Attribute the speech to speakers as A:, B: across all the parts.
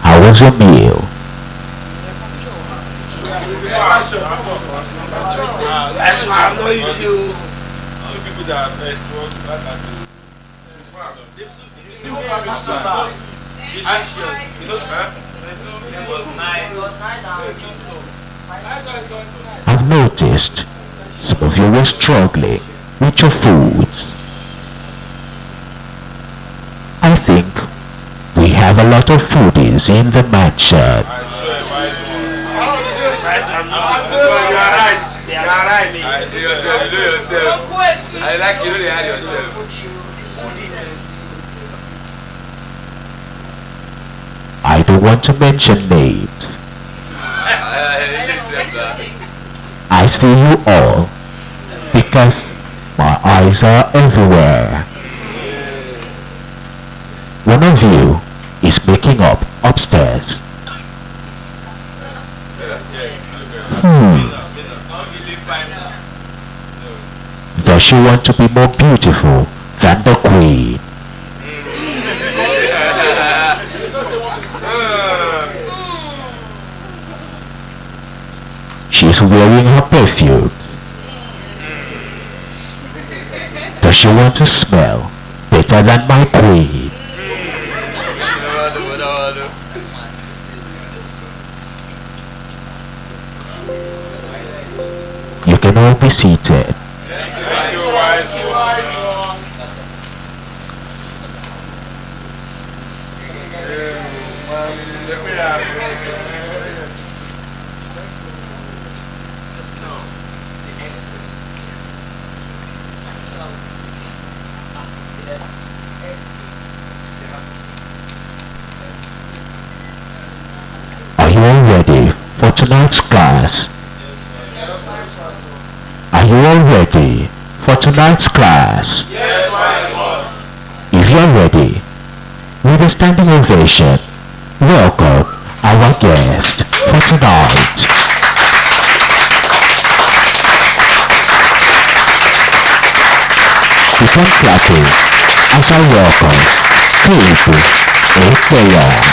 A: How was your meal?
B: I'm not with you. Only people that are best work back at you. Still have your soup. Delicious. You know, it was nice.
A: I've noticed some of you were struggling with your food. I think we have a lot of foodies in the mansion.
B: You are right. You are right. I see yourself. You know yourself. I like you know they had yourself.
A: I don't want to mention names. I see you all because my eyes are everywhere. One of you is making up upstairs. Does she want to be more beautiful than the queen? She's wearing her perfumes. Does she want to smell better than my queen? You can all be seated. Are you all ready for tonight's class? Are you all ready for tonight's class? If you're ready, with a standing ovation, welcome our guest for tonight. Begin clapping as I welcome Philip A.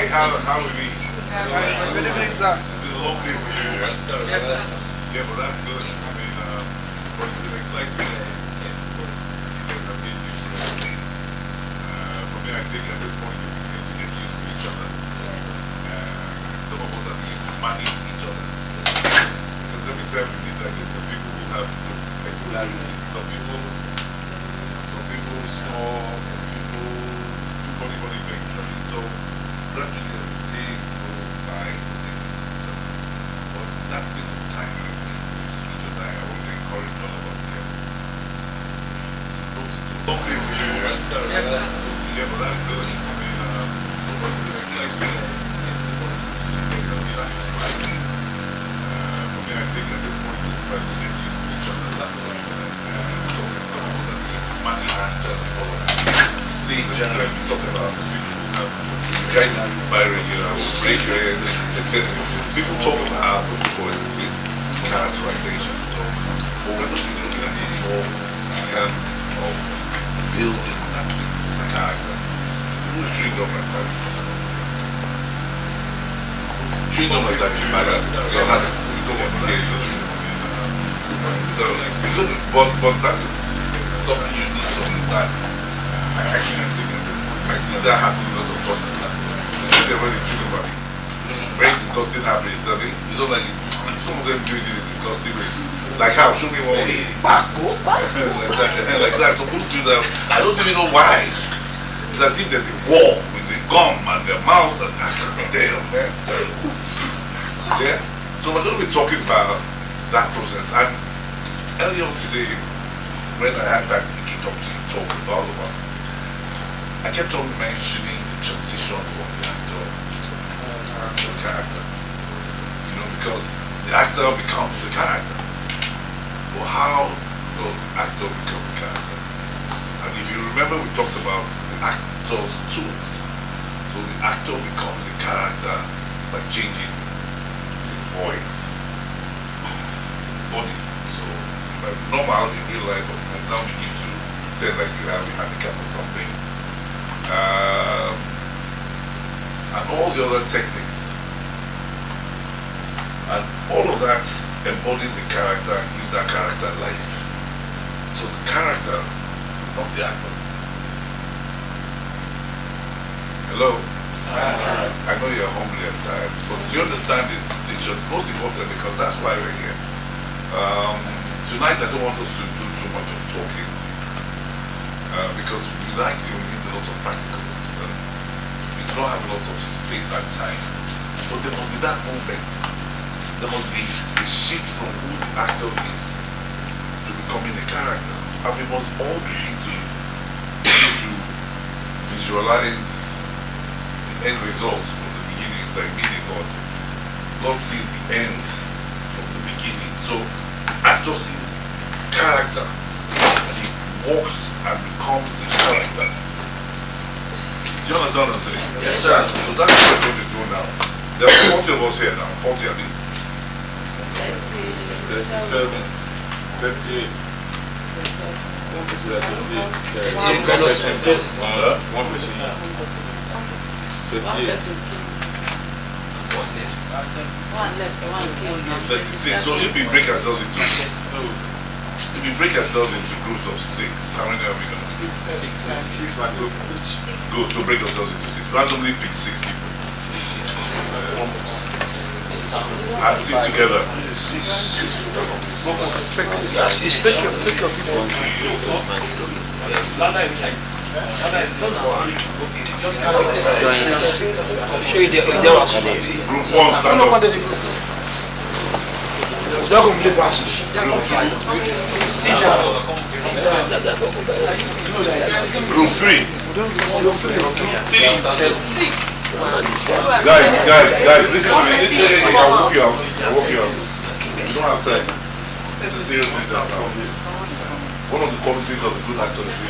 B: How are we? Good evening, sir. It's been a long day for you. Yes, sir. Yeah, but that's good. I mean, it's been exciting. You guys have made new friends. For me, I think at this point you're beginning to get used to each other. Some of us are beginning to manage each other. Because every time we meet like this, the people who have peculiarities. Some people snore, some people do funny things. I mean, so gradually as the day go by, but that space of time I think to each other, I want to encourage all of us here to notice the long day for you. Yeah, but that's good. I mean, it's exciting. For me, I think at this point you guys get used to each other. That's what I'm saying. So some of us are beginning to manage each other. See, generally talk about people who have guys are firing you, break your head. People talk about what's the word with characterization. So we're not really looking at it more in terms of building that people's character. Who's trained up like that? Trained up like that, you might have your habit. So we don't want to hear you trained up. So, but that is something you need to understand. I sense it. I see that happening a lot of person class. You see them when they drink about it. Very disgusting happening. I mean, you know, like some of them do it in a disgusting way. Like how? Show me one way. like that. So most do that. I don't even know why. It's as if there's a war with a gum and their mouth and damn, man. Yeah? So we're going to be talking about that process. And earlier on today, when I had that introductory talk with all of us, I kept on mentioning the transition from the actor to the character. You know, because the actor becomes the character. But how because the actor becomes the character. And if you remember, we talked about the actor's tools. So the actor becomes a character by changing his voice, his body. So by normal in real life, you might now begin to pretend like you have a handicap or something. And all the other techniques. And all of that embodies the character and gives that character life. So the character is not the actor. Hello? I know you're hungry and tired, but do you understand this distinction? It's most important because that's why we're here. Tonight I don't want us to do too much of talking because with acting we need a lot of practicals. We don't have a lot of space and time. But there must be that moment. There must be a shift from who the actor is to becoming a character. And we must all begin to visualize the end results from the beginning. It's like being a God. God sees the end from the beginning. So the actor sees the character and he walks and becomes the character. Do you understand what I'm saying?
C: Yes, sir.
B: So that's what we're going to do now. There are 40 of us here now. 40 I mean.
C: 37, 38. One person at 38. One person. 38.
D: One left.
B: 36. So if we break ourselves into groups of 6, how many are we going to?
C: 6 my group.
B: Good. So break ourselves into 6. Randomly pick 6 people. And sit together.
E: You stick your people.
B: Group 1, stand up. Group 3. Guys, listen to me. I'll walk you out. You don't have time. It's a serious business now. One of the qualities of a good actor is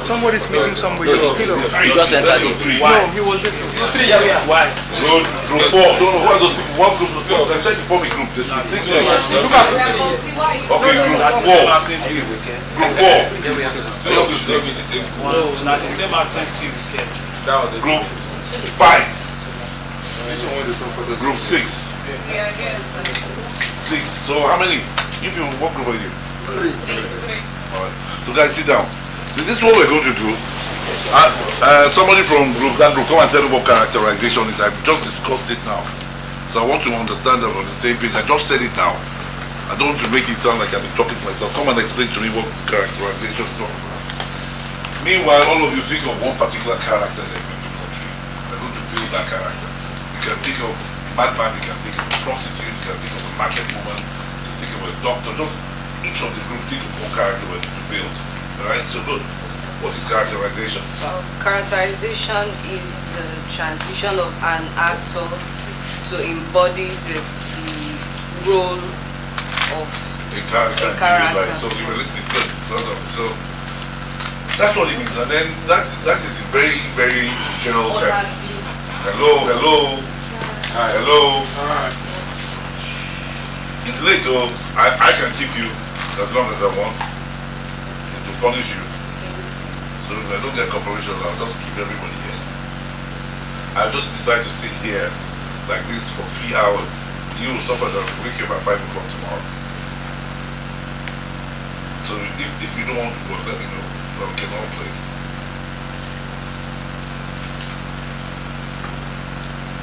E: Somebody's missing somebody.
B: Just entered in.
E: No, he was missing.
C: Why?
B: Good. Group 4. No, who are those people? One group. Let's say you form a group. There's 6 members. Okay, group 4. Group 4. So you're the same.
C: No, not the same actor. 6.
B: Group 5. Group 6. 6. So how many? You people, what group are you? 3. Alright. So guys, sit down. This is what we're going to do. Somebody from that group, come and tell me what characterization is. I've just discussed it now. So I want to understand that on the same page. I just said it now. I don't want to make it sound like I've been talking to myself. Come and explain to me what characterization is talking about. Meanwhile, all of you think of one particular character they're going to portray. They're going to build that character. You can think of a madman, you can think of a prostitute, you can think of a market woman, you can think of a doctor. Just each of the group think of one character we're going to build. Alright, so good. What is characterization?
D: Characterization is the transition of an actor to embody the role of
B: A character.
D: A character.
B: So you were listening good. So that's what it means. And then that is in very, very general terms. Hello.
C: Alright.
B: It's late, so I can keep you as long as I want to punish you. So if I don't get cooperation, I'll just keep everybody here. I'll just decide to sit here like this for 3 hours. You will suffer that will wake you up at 5 o'clock tomorrow. So if you don't want to work, let me know so we can all play.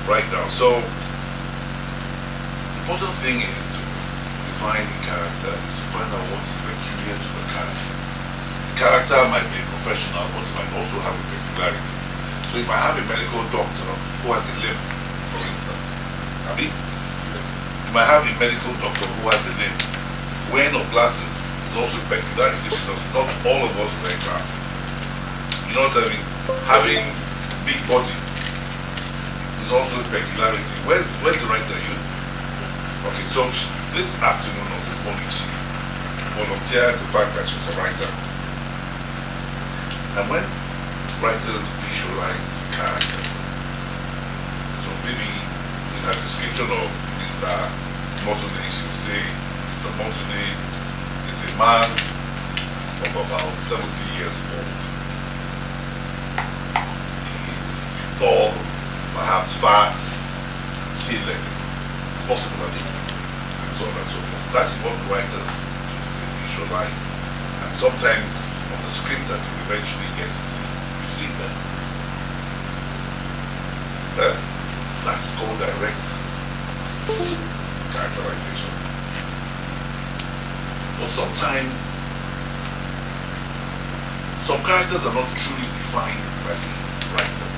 B: Right now. So the important thing is to define the character, is to find out what is peculiar to the character. The character might be professional, but it might also have a peculiarity. So you might have a medical doctor who has a limb, for instance. Abi? You might have a medical doctor who has a limb. Wearing of glasses is also a peculiarity because not all of us wear glasses. You know what I mean? Having big body is also a peculiarity. Where's the writer you? Okay, so this afternoon or this morning she volunteered the fact that she's a writer. And when writers visualize characters, so maybe in her description of Mr. Motunde, she would say Mr. Motunde is a man of about 70 years old. He's tall, perhaps fat, kid-legged. It's possible that it is, and so on and so forth. That's what writers do, they visualize. And sometimes on the script that you eventually get to see, you see them. That's called direct characterization. But sometimes some characters are not truly defined by the writers.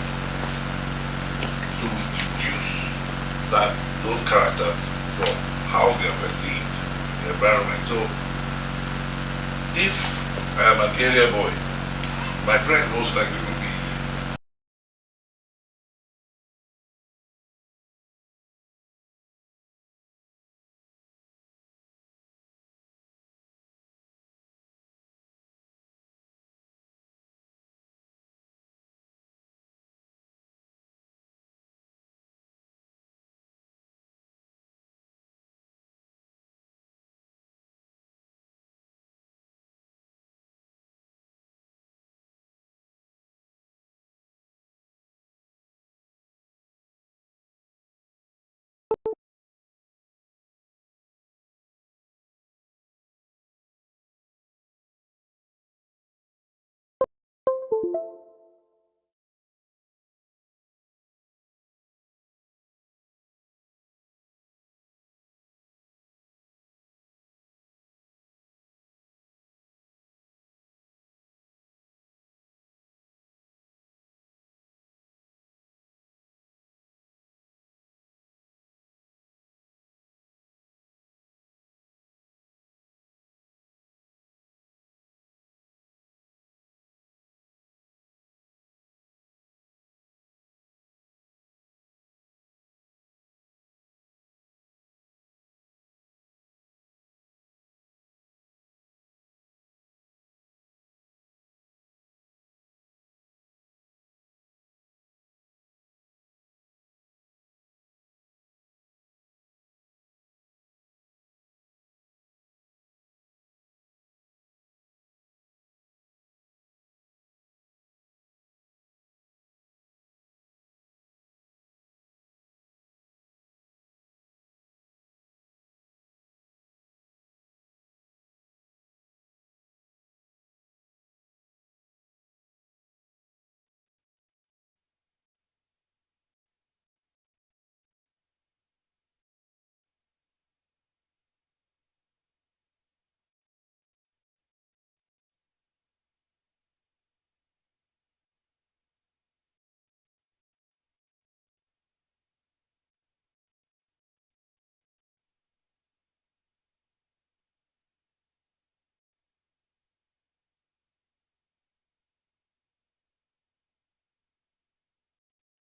B: So we deduce that those characters from how they are perceived, the environment. So if I am an area boy, my friends most likely will be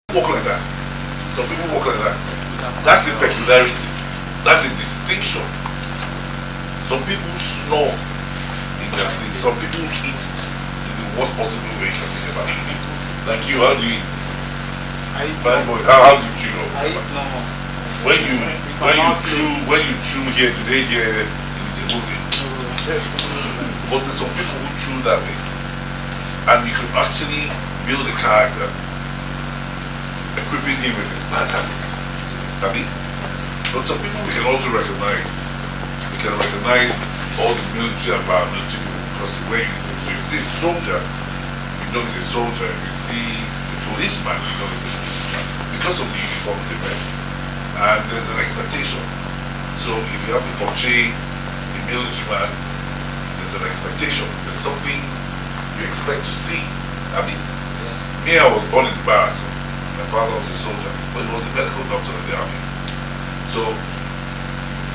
B: walk like that. Some people walk like that. That's a peculiarity. That's a distinction. Some people snore in their sleep. Some people eat in the worst possible way you can think about it. Like you, how do you eat?
C: I eat
B: Fine boy, how do you chew?
C: I eat normal.
B: When you chew here, do they hear in the movie? But there's some people who chew that way. And you can actually build a character equipping him with his bad habits. But some people we can also recognize. We can recognize all the military and paramilitary people because they wear uniform. So you see a soldier, you know he's a soldier. If you see a policeman, you know he's a policeman. Because of the uniform they wear. And there's an expectation. So if you have to portray a military man, there's an expectation. There's something you expect to see. Me, I was born in the barracks. My father was a soldier, but he was a medical doctor in the army. So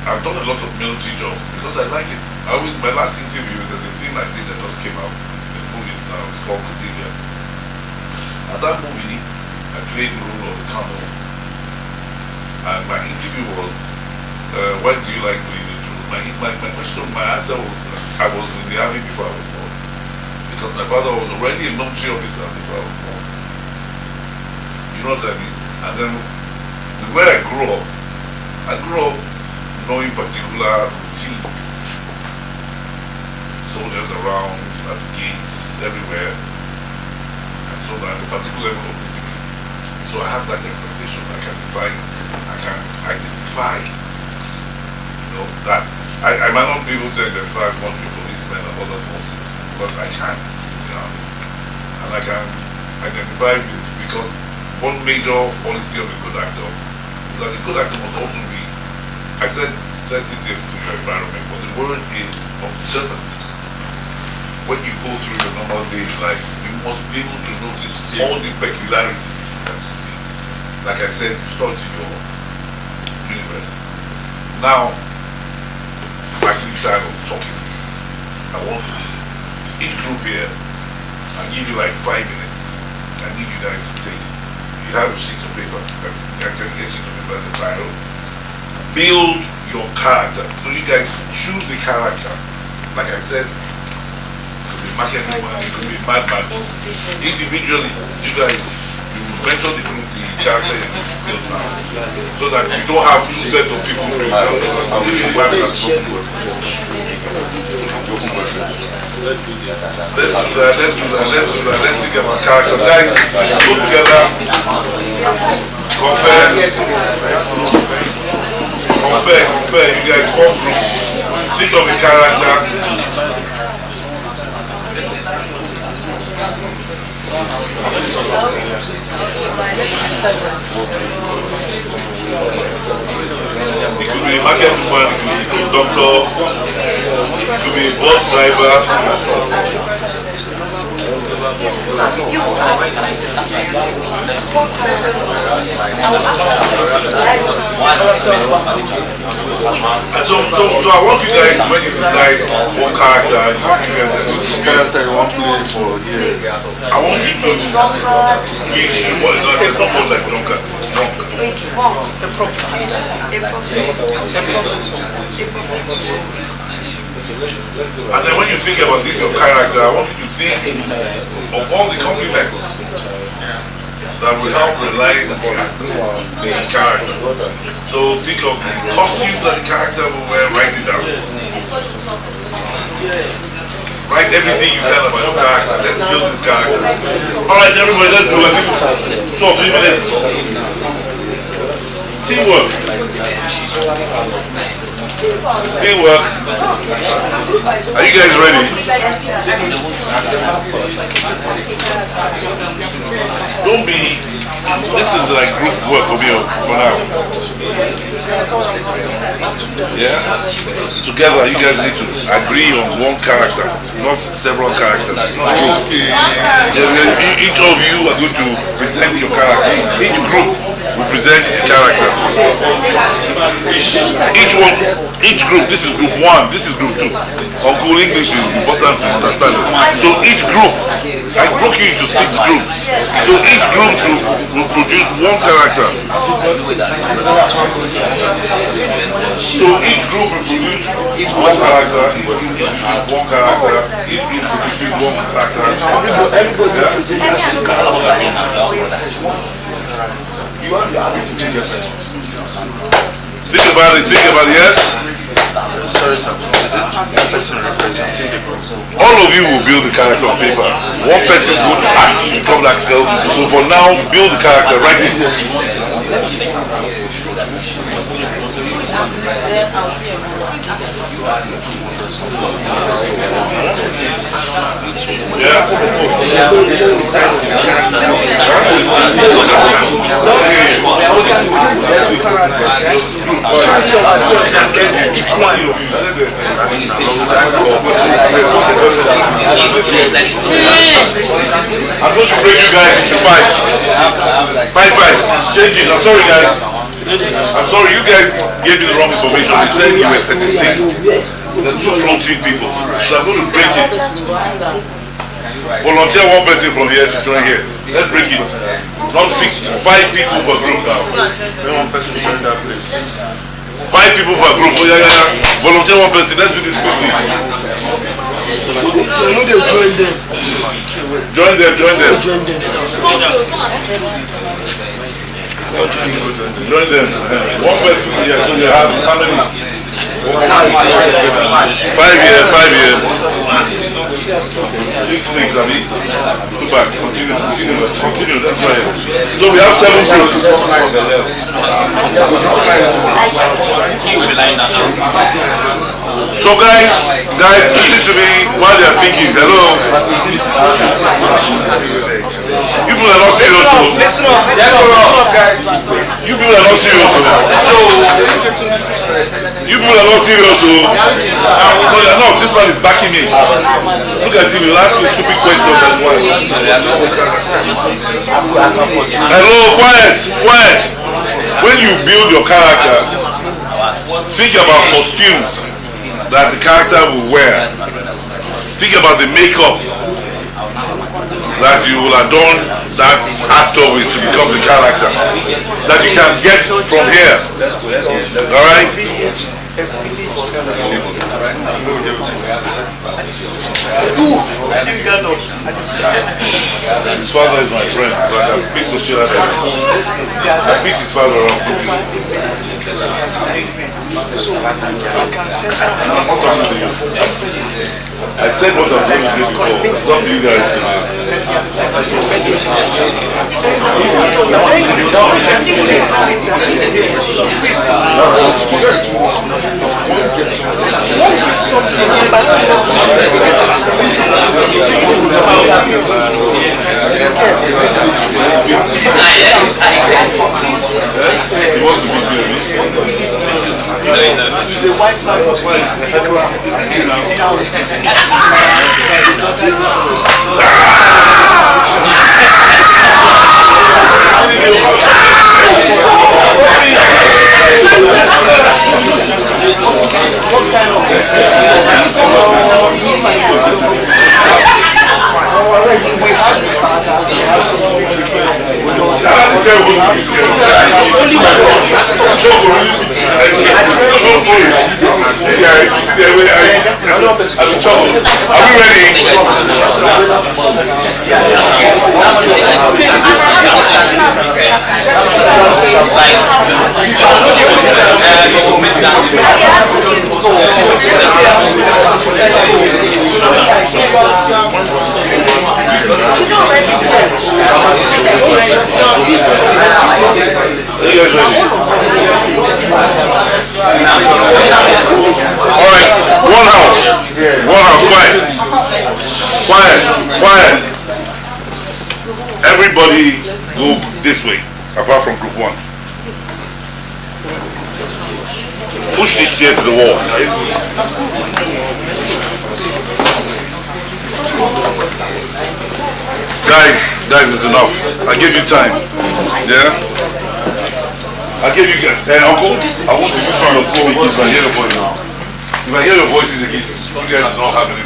B: I've done a lot of military jobs because I like it. My last interview, there's a film I did that just came out. It's in the movies now. It's called Cordelia. And that movie, I played the role of the colonel. And my interview was, why do you like bleeding through? My answer was, I was in the army before I was born. Because my father was already a military officer before I was born. You know what I mean? And then the way I grew up knowing particular routine. Soldiers around, at the gates, everywhere. And so that a particular level of discipline. So I have that expectation. I can identify, that I might not be able to identify as much with policemen and other forces, but I can, and I can identify with, because one major quality of a good actor is that a good actor must also be, I said sensitive to your environment, but the word is observant. When you go through your normal day in life, you must be able to notice all the peculiarities that you see. Like I said, you study your universe. Now, I'm actually tired of talking. I want to, each group here, I'll give you like 5 minutes. I need you guys to take, you have a sheet of paper, I can get sheet of paper and a biro. Build your character. So you guys choose a character. Like I said, it could be marketing man, it could be madman. Individually, you guys, you mention the group, the character you build now. So that you don't have 2 sets of people to Let's do that. Let's think about characters. Guys, go together, compare. You guys form groups. Think of a character. It could be a market woman, it could be a doctor, it could be a bus driver. And so I want you guys, when you decide what character you want to play for, I want you to be sure that it's not more like drunk. And then when you think about this, your character, I want you to think of all the compliments that will help realize the character. So think of the costumes that the character will wear, write it down. Write everything you can about your character. Let's build this character. Alright everybody, let's do it. 2 or 3 minutes. Teamwork. Teamwork. Are you guys ready? Don't be, this is like group work for now. Yeah? Together you guys need to agree on one character, not several characters. Each of you are going to present your character. Each group will present a character. Each group, this is group 1, this is group 2. Uncle English is important to understand. So each group, I broke you into 6 groups. So each group will produce one character. So each group will produce one character, each group will produce one character, each group produces one character. Think about it, yes?
F: Sorry, sir. One person representing the group.
B: All of you will build the character on paper. One person will act to become that girl. So for now, build the character, write it. Yeah. I'm going to bring you guys to 5. 5. Change it. I'm sorry, guys. I'm sorry, you guys gave me the wrong information. They said you were 36. There are 2 floating people. So I'm going to break it. Volunteer 1 person from here to join here. Let's break it. Not 6, 5 people per group now.
F: 1 person join that place.
B: 5 people per group. Oh, yeah. Volunteer 1 person. Let's do this quickly. Join them. Join them. One person here, so you have how many? 5 years. 6, I mean. Too bad. Continue. That's right. So we have 7 groups. So guys, listen to me while they are thinking. Hello. You people are not serious.
E: Listen up, guys.
B: You people are not serious. You people are not serious. No, you're not. This man is backing me. Look at him. He'll ask you stupid questions as well. Hello, quiet. When you build your character, think about costumes that the character will wear. Think about the makeup that you will adorn that actor with to become the character that you can get from here. Alright? His father is my friend, but I beat the shit out of him. I beat his father up. I said what I'm going to do before. It's up to you guys to you want to beat me?
E: The white man was
B: Are we ready? Alright, one house, quiet. Everybody go this way, apart from group 1. Push this chair to the wall. Guys, it's enough. I gave you time. Yeah? I gave you guys. Hey, Uncle, I want to use your phone if I hear your voice now. If I hear your voices again, you guys don't have any